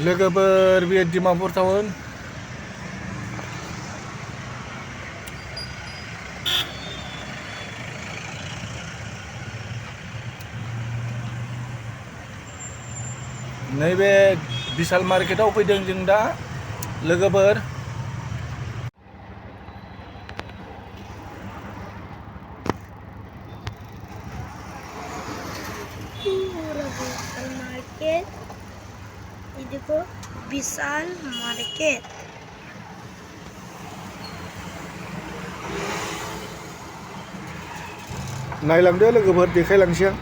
लोगोफोर बे डिमापुर टाउन नैबे बिशाल मार्केटाव फैदों जों दा लोगोफोर विशाल मार्केट ये देखो विशाल मार्केट नायलांदो लोगोफोर देखायलांसै आं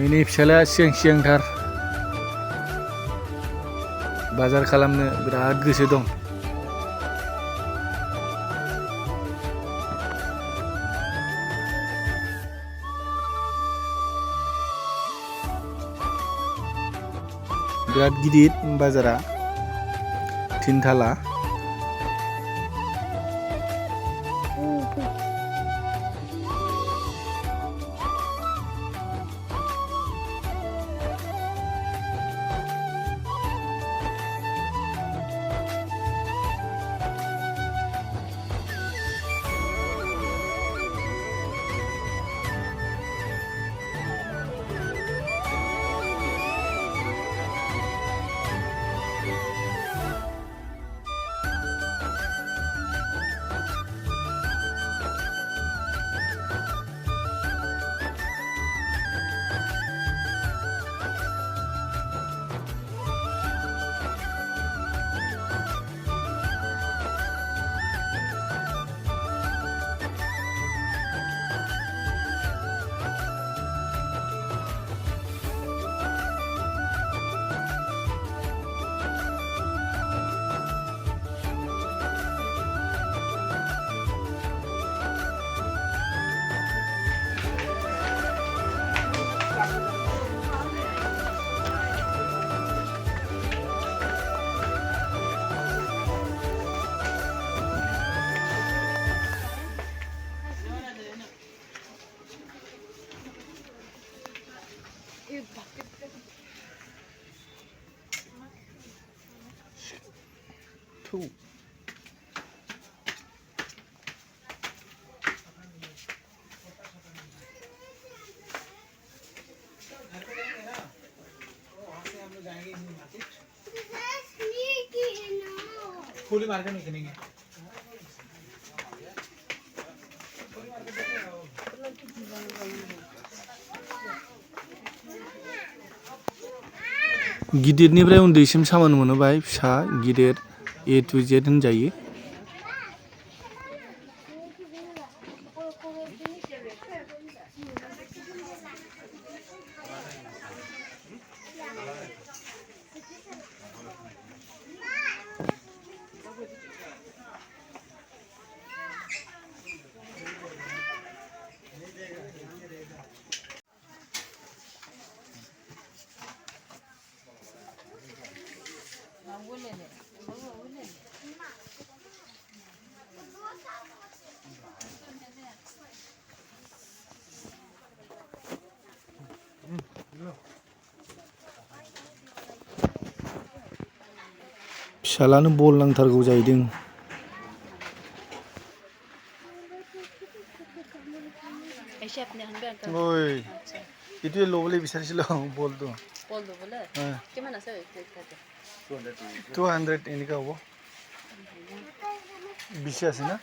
ini फिसाला सिगांथार बाजार खालामनो बिराद गोसो दं बिराद गिदिर बाजारा थिनथाला फुली मार्केट में किनेंगे गिदिरनिफ्राय उन्दैसिम सामान मोनो बाय फिसा गिदिर ए टु जेड होनजायो फिसालानो बल नांथारगौ जाहैदों ओइ itu lovely besar sih loh bol tuh boleh gimana sih 200 ini kau बिसियासै ना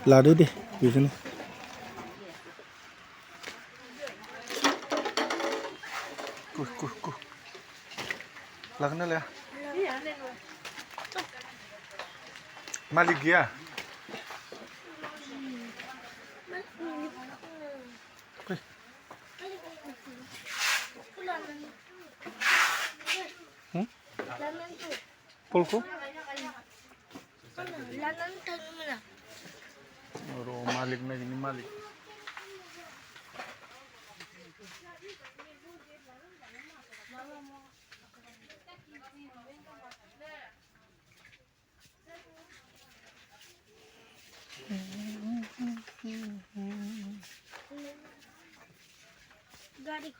लादो दे बेखौनो लागोन ना लाया मालिक गैया फै पलखौ र' मालिक नागिरनि मालिक गाड़ी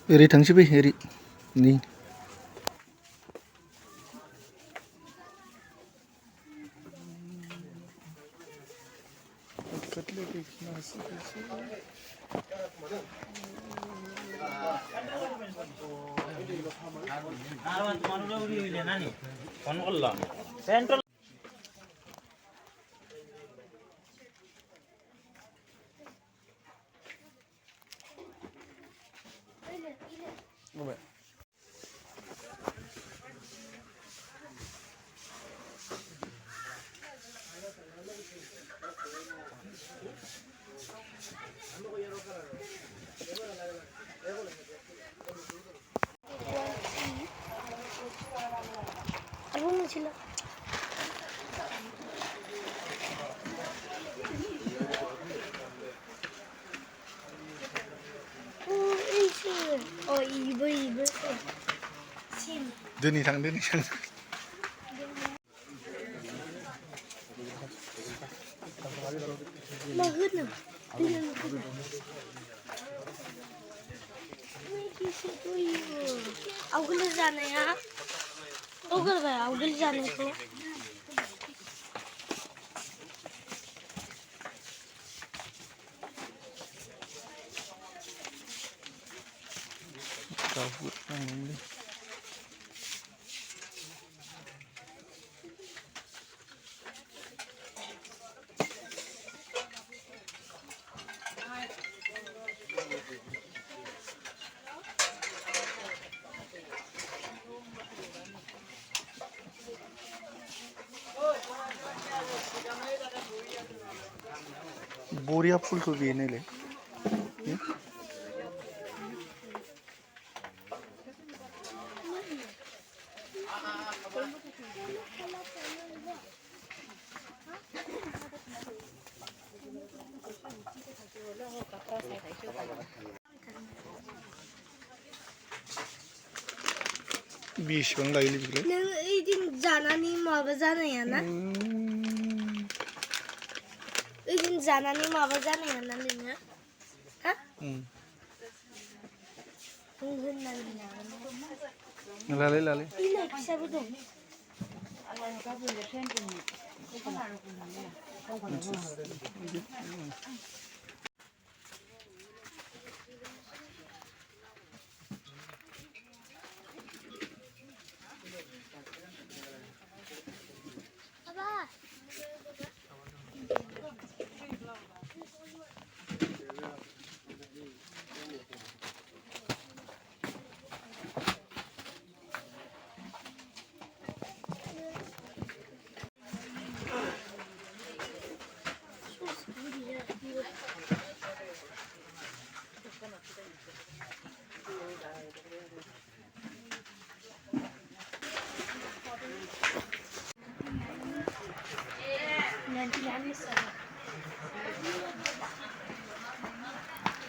ओरै थांसै बै ओरै नै ছিল ও ইবো সিম दोनै थां मा होनो आवगोल जानाया आवगोल जानायखौ बरिया फुलखौ बेनोलै बेसेबां लायोलै बेखौलाय नों ओइदिन जानानै माबा जानाया ना ओइदिन जानानै माबा जानाया ना नोङो हा लाले बिलाइ फिसाबो दं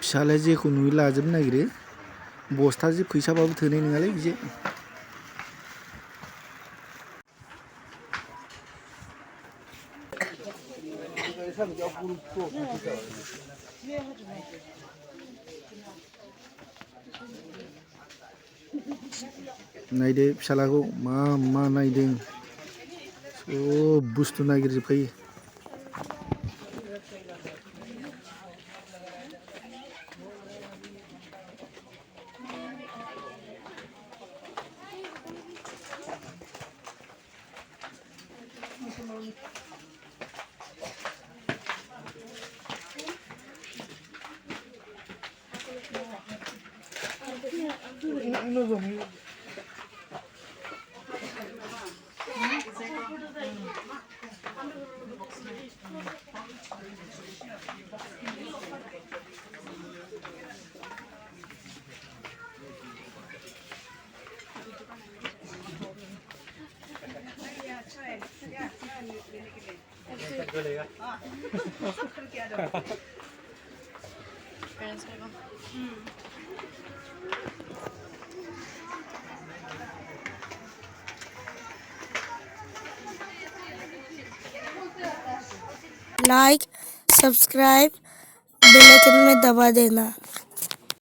फिसालाया जेखौ नुयो लाजोबनो नागिरो बस्थासे फैसाबाबो थोनाय नङालै बिजों नायदो फिसालाखौ मा मा नायदों सब बुस्थु नागिरजोबखायो लाइक सब्सक्राइब बेल आइकन में दबा देना।